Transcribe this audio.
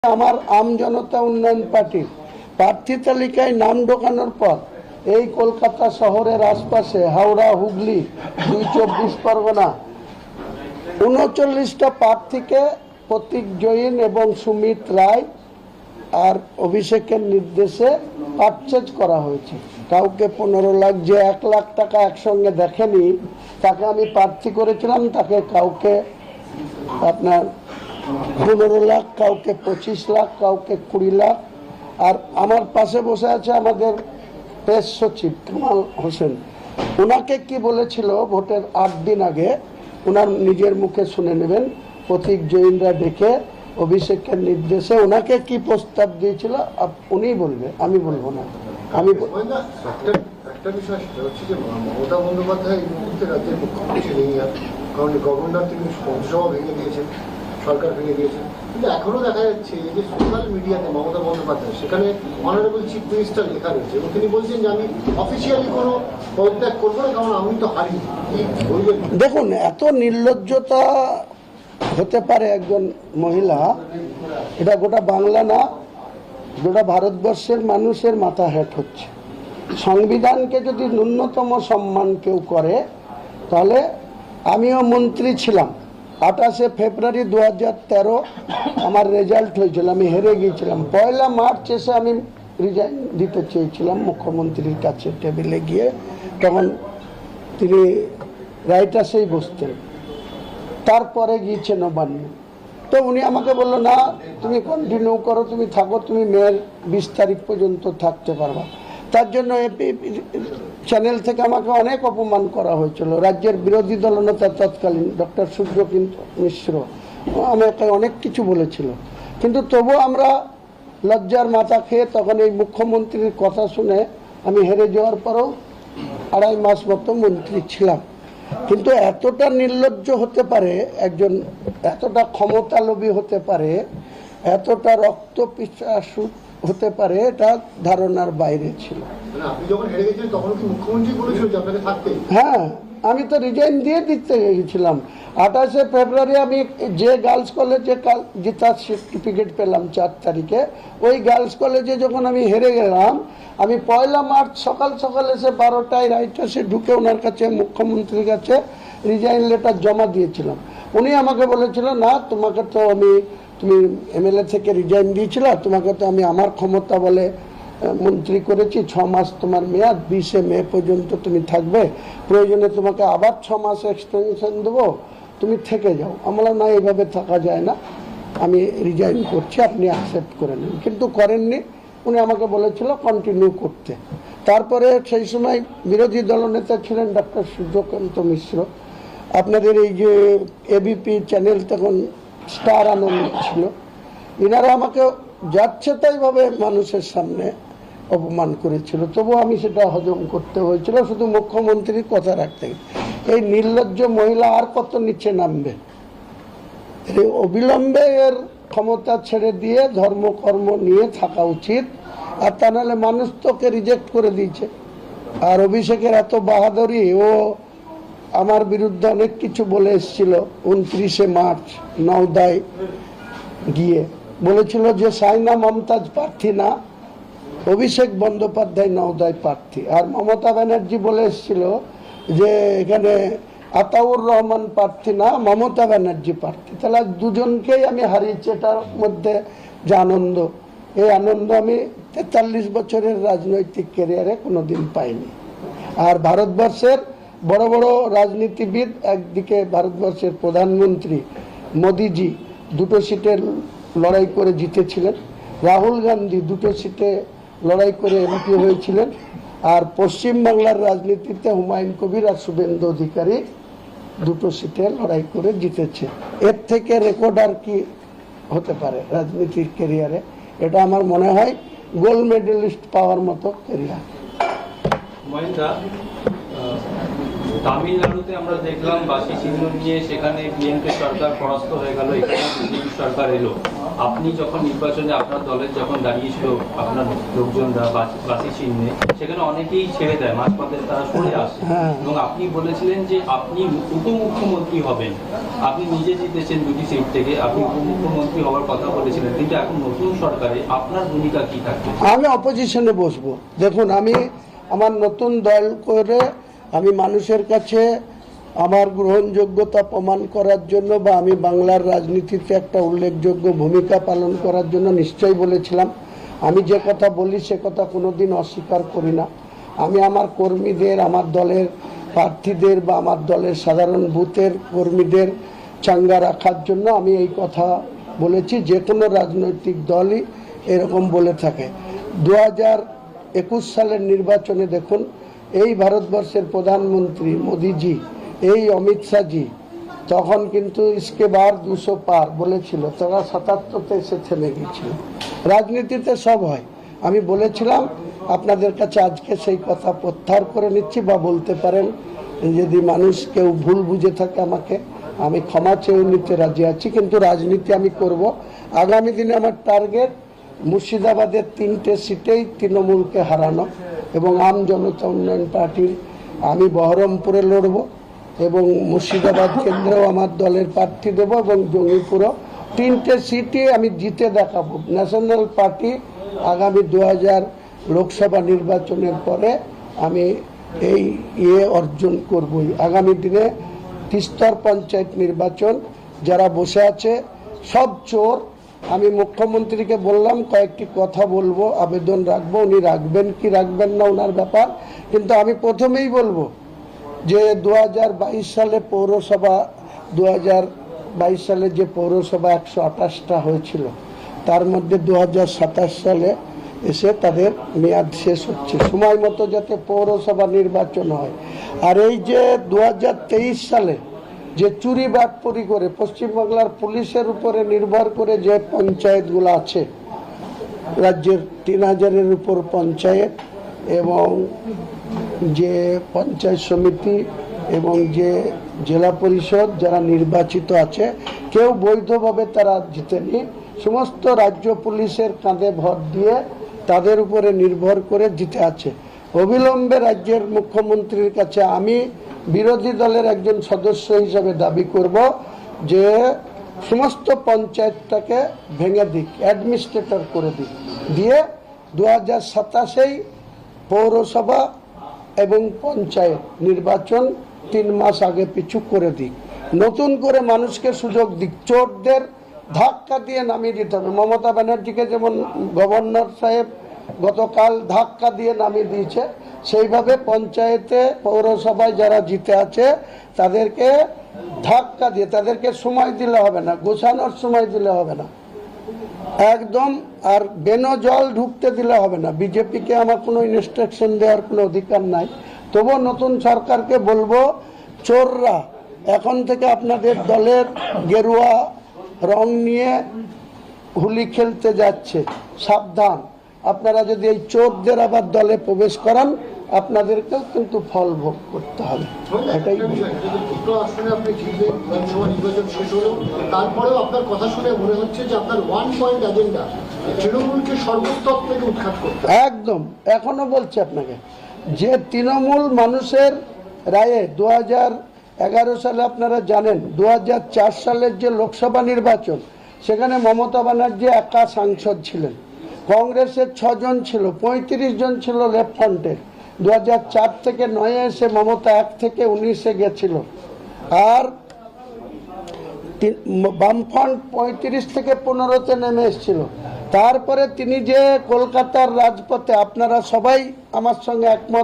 আমার আম জনতা উন্নয়ন পার্টির প্রার্থী তালিকায় নাম ঢোকানোর পর এই কলকাতা শহরের আশপাশে হাওড়া, হুগলি, ২ পরগনা ৩৯টা প্রার্থীকে প্রতীক জৈন এবং সুমিত রায় আর অভিষেকের নির্দেশে পারচেজ করা হয়েছে। কাউকে ১৫ লাখ, যে ১ লাখ টাকা একসঙ্গে দেখেনি তাকে আমি প্রার্থী করেছিলাম, তাকে কাউকে আপনার ১৫ লাখ, কাউকে ২৫ লাখ, কাউকে ২০ লাখ। আর আমার পাশে বসে আছে আমাদের প্রেস সচিব কামাল হোসেন, ওনাকে কি বলেছিল ভোটের ৮ দিন আগে, ওনার নিজের মুখে শুনে নেবেন। প্রতীক জৈনরা ডেকে অভিষেকের নির্দেশে ওনাকে কি প্রস্তাব দিয়েছিল উনি বলবে, আমি বলবো না। আমি একটা বিষয় সেটা হচ্ছে যে মমতা বন্দ্যোপাধ্যায় এই মুহূর্তে রাজ্যের মুখ্যমন্ত্রী নেই, কারণ গভর্নর তিনি পৌরসভা ভেঙে দিয়েছেন, সরকার ভেঙে দিয়েছেন। কিন্তু এখনো দেখা যাচ্ছে যে সোশ্যাল মিডিয়াতে মমতা বন্দ্যোপাধ্যায় সেখানে অনারেবল চিফ মিনিস্টার লেখা রয়েছে এবং তিনি বলছেন যে আমি অফিসিয়ালি কোনো পদত্যাগ করবো না, কারণ আমি তো হারি। দেখুন, এত নির্লজ্জতা হতে পারে একজন মহিলা, এটা গোটা বাংলা না, গোটা ভারতবর্ষের মানুষের মাথা হেঁট হচ্ছে। সংবিধানকে যদি ন্যূনতম সম্মান কেউ করে, তাহলে আমিও মন্ত্রী ছিলাম। ২৮শে ফেব্রুয়ারি ২০১৩ আমার রেজাল্ট হয়েছিল, আমি হেরে গিয়েছিলাম। ১ মার্চ এসে আমি রিজাইন দিতে চেয়েছিলাম মুখ্যমন্ত্রীর কাছে, টেবিলে গিয়ে, তখন তিনি রাইটাসেই বসতেন। তারপরে গিয়েছে নবান্ন, তো উনি আমাকে বললো না তুমি কন্টিনিউ করো, তুমি থাকো, তুমি মেয়ের ২০ তারিখ পর্যন্ত থাকতে পারবা। তার জন্য এপি চ্যানেল থেকে আমাকে অনেক অপমান করা হয়েছিল। রাজ্যের বিরোধী দলনেতা তৎকালীন ডক্টর সূর্যকান্ত মিশ্র আমাকে অনেক কিছু বলেছিল, কিন্তু তবু আমরা লজ্জার মাথা খেয়ে তখন এই মুখ্যমন্ত্রীর কথা শুনে আমি হেরে যাওয়ার পরেও ২.৫ মাস মতো মন্ত্রী ছিলাম। কিন্তু এতটা নির্লজ্জ হতে পারে একজন, এতটা ক্ষমতালোভী হতে পারে, এতটা রক্ত পিপাসু হতে পারে, এটা ধারণার বাইরে ছিল। হ্যাঁ, আমি তো রিজাইন দিয়ে দিতে গেছিলাম। ২৮শে ফেব্রুয়ারি আমি যে গার্লস কলেজে জেতার সার্টিফিকেট পেলাম ৪ তারিখে, ওই গার্লস কলেজে যখন আমি হেরে গেলাম, আমি ১ মার্চ সকাল সকাল এসে ১২টায় রাইটাসে ঢুকে ওনার কাছে, মুখ্যমন্ত্রীর কাছে রিজাইন লেটার জমা দিয়েছিলাম। উনি আমাকে বলেছিল না তোমাকে তো তুমি এমএলএ থেকে রিজাইন দিয়েছিল, তোমাকে তো আমি আমার ক্ষমতা বলে মন্ত্রী করেছি, ৬ মাস তোমার মেয়াদ, ২০শে মে পর্যন্ত তুমি থাকবে, প্রয়োজনে তোমাকে আবার ৬ মাস এক্সটেনশন দেবো, তুমি থেকে যাও। আমরা না, এইভাবে থাকা যায় না, আমি রিজাইন করছি, আপনি অ্যাকসেপ্ট করে নিন। কিন্তু করেননি, উনি আমাকে বলেছিল কন্টিনিউ করতে। তারপরে সেই সময় বিরোধী দলনেতা ছিলেন ডক্টর সূর্যকান্ত মিশ্র, আপনাদের এই যে এবিপি চ্যানেল তখন স্টার আনন্দ ছিল, এনারা আমাকে যাচ্ছে তাইভাবে মানুষের সামনে অপমান করেছিল, তবু আমি সেটা হজম করতে হয়েছিল শুধু মুখ্যমন্ত্রীর কথা রাখতে। এই নির্লজ্জ মহিলা আর কত নিচে নামবে? এই অবিলম্বে এর ক্ষমতা ছেড়ে দিয়ে ধর্মকর্ম নিয়ে থাকা উচিত, আর তা নাহলে মানুষ তোকে রিজেক্ট করে দিয়েছে। আর অভিষেকের এত বাহাদুরি, ও আমার বিরুদ্ধে অনেক কিছু বলে এসেছিল। ২৯শে মার্চ নওদায় গিয়ে বলেছিল যে সাইনা মমতাজ প্রার্থী না, অভিষেক বন্দ্যোপাধ্যায় নওদায় প্রার্থী। আর মমতা ব্যানার্জি বলে এসেছিল যে এখানে আতাউর রহমান প্রার্থী না, মমতা ব্যানার্জি প্রার্থী। তাহলে দুজনকেই আমি হারিয়েছি, এটার মধ্যে যে আনন্দ, এই আনন্দ আমি ৪৩ বছরের রাজনৈতিক ক্যারিয়ারে কোনোদিন পাইনি। আর ভারতবর্ষের বড় বড় রাজনীতিবিদ, একদিকে ভারতবর্ষের প্রধানমন্ত্রী মোদিজি ২টো সিটে লড়াই করে জিতেছিলেন, রাহুল গান্ধী ২টো সিটে লড়াই করে এমপি হয়েছিলেন, আর পশ্চিমবাংলার রাজনীতিতে হুমায়ুন কবির আর শুভেন্দু অধিকারী ২টো সিটে লড়াই করে জিতেছে। এর থেকে রেকর্ড আর কি হতে পারে রাজনীতির ক্যারিয়ারে? এটা আমার মনে হয় গোল্ড মেডেলিস্ট পাওয়ার মতো ক্যারিয়ার। তামিলনাড়ুতে আমরা দেখলাম বাসি চিহ্ন নিয়ে সেখানে বিএনপি সরকার পরাস্ত হয়ে গেল, এখানে বিজেপি সরকার এলো। আপনি যখন নির্বাচনে আপনার দলের যখন দাঁড়িয়েছিল আপনার লোকজনরা বাসি চিহ্নে, সেখানে অনেকেই ছেড়ে দেয়, মাঝপথে তারা সরে আসে, এবং আপনি বলেছিলেন যে আপনি উপমুখ্যমন্ত্রী হবেন। আপনি নিজে জিতেছেন 2টি সিট থেকে, আপনি উপমুখ্যমন্ত্রী হওয়ার কথা বলেছিলেন, কিন্তু এখন নতুন সরকারে আপনার ভূমিকা কি থাকবে? আমি অপোজিশনে বসবো। দেখুন, আমি আমার নতুন দল করে আমি মানুষের কাছে আমার গ্রহণযোগ্যতা প্রমাণ করার জন্য বা আমি বাংলার রাজনীতিতে একটা উল্লেখযোগ্য ভূমিকা পালন করার জন্য নিশ্চয়ই বলেছিলাম। আমি যে কথা বলি সে কথা কোনোদিন অস্বীকার করি না। আমি আমার কর্মীদের, আমার দলের প্রার্থীদের বা আমার দলের সাধারণ বুথের কর্মীদের চাঙ্গা রাখার জন্য আমি এই কথা বলেছি। যে কোনো রাজনৈতিক দলই এরকম বলে থাকে। 2021 সালের নির্বাচনে দেখুন, এই ভারতবর্ষের প্রধানমন্ত্রী মোদিজি, এই অমিত শাহজি তখন কিন্তু ইসকে বার 200 পার বলেছিল, তারা 77তে এসে থেমে গিয়েছিল। রাজনীতিতে সব হয়। আমি বলেছিলাম, আপনাদের কাছে আজকে সেই কথা প্রত্যাহার করে নিচ্ছি, বা বলতে পারেন যদি মানুষ কেউ ভুল বুঝে থাকে আমাকে, আমি ক্ষমা চেয়ে নিতে রাজি আছি, কিন্তু রাজনীতি আমি করব। আগামী দিনে আমার টার্গেট মুর্শিদাবাদের 3টে সিটেই তৃণমূলকে হারানো, এবং আম জনতা উন্নয়ন পার্টির আমি বহরমপুরে লড়ব, এবং মুর্শিদাবাদ কেন্দ্রেও আমার দলের প্রার্থী দেব, এবং জঙ্গিপুরও 3টে সিটে আমি জিতে দেখাবো। ন্যাশনাল পার্টি আগামী 2000 লোকসভা নির্বাচনের পরে আমি এই অর্জন করবই। আগামী দিনে তিস্তর পঞ্চায়েত নির্বাচন, যারা বসে আছে সব চোর। আমি মুখ্যমন্ত্রীকে বললাম কয়েকটি কথা বলবো, আবেদন রাখবো, উনি রাখবেন কি রাখবেন না ওনার ব্যাপার, কিন্তু আমি প্রথমেই বলবো যে 2022 সালে পৌরসভা, 2022 সালে যে পৌরসভা 128টা হয়েছিল, তার মধ্যে 2027 সালে এসে তাদের মেয়াদ শেষ হচ্ছে। সময় মতো যাতে পৌরসভা নির্বাচন হয়। আর এই যে 2023 সালে যে চুরি বাটপুরি করে পশ্চিমবাংলার পুলিশের উপরে নির্ভর করে যে পঞ্চায়েতগুলো আছে, রাজ্যের 3000-এর উপর পঞ্চায়েত, এবং যে পঞ্চায়েত সমিতি এবং যে জেলা পরিষদ যারা নির্বাচিত আছে, কেউ বৈধভাবে তারা জিতেনি। সমস্ত রাজ্য পুলিশের কাঁধে ভর দিয়ে তাদের উপরে নির্ভর করে জিতে আছে। অবিলম্বে রাজ্যের মুখ্যমন্ত্রীর কাছে আমি বিরোধী দলের একজন সদস্য হিসাবে দাবি করব যে সমস্ত পঞ্চায়েতটাকে ভেঙে দিক, অ্যাডমিনিস্ট্রেটর করে দিক, দিয়ে 2027-এই পৌরসভা এবং পঞ্চায়েত নির্বাচন 3 মাস আগে পিছু করে দিক। নতুন করে মানুষকে সুযোগ দিক, চোরদের ধাক্কা দিয়ে নামিয়ে দিতে হবে। মমতা ব্যানার্জিকে যেমন গভর্নর সাহেব গতকাল ধাক্কা দিয়ে নামিয়ে দিয়েছে, সেইভাবে পঞ্চায়েতে পৌরসভায় যারা জিতে আছে তাদেরকে ধাক্কা দিয়ে, তাদেরকে সময় দিলে হবে না, গোছানোর সময় দিলে হবে না একদম, আর বেনো জল ঢুকতে দিলে হবে না। বিজেপিকে আমার কোনো ইনস্ট্রাকশন দেওয়ার কোনো অধিকার নাই। তবুও নতুন সরকারকে বলবো, চোররা এখন থেকে আপনাদের দলের গেরুয়া রং নিয়ে হোলি খেলতে যাচ্ছে, সাবধান। আপনারা যদি এই চোরদের আবার দলে প্রবেশ করান, আপনাদেরকেও কিন্তু ফল ভোগ করতে হবে। এটাই দুটো আসনে আপনি জিতলেন, বিধানসভা নির্বাচন শেষ হলো, তারপরেও আপনার কথা শুনে মনে হচ্ছে যে আপনার 1 পয়েন্ট এজেন্ডা তৃণমূলকে সর্বস্তর থেকে উৎখাত করতে। একদম, এখনো বলছি আপনাকে যে তৃণমূল মানুষের রায়ে 2011 সালে আপনারা জানেন, 2004 সালের যে লোকসভা নির্বাচন, সেখানে মমতা ব্যানার্জি একা সাংসদ ছিলেন, কংগ্রেসের 6 জন ছিল, 35 জন ছিল লেফট ফ্রন্টের। 2004 থেকে 9 এসে মমতা 1 থেকে 19-এ গেছিল, আর বামফ্রন্ট 35 থেকে 15-তে নেমে এসেছিল। তারপরে তিনি যে কলকাতার রাজপথে, আপনারা সবাই আমার সঙ্গে একমত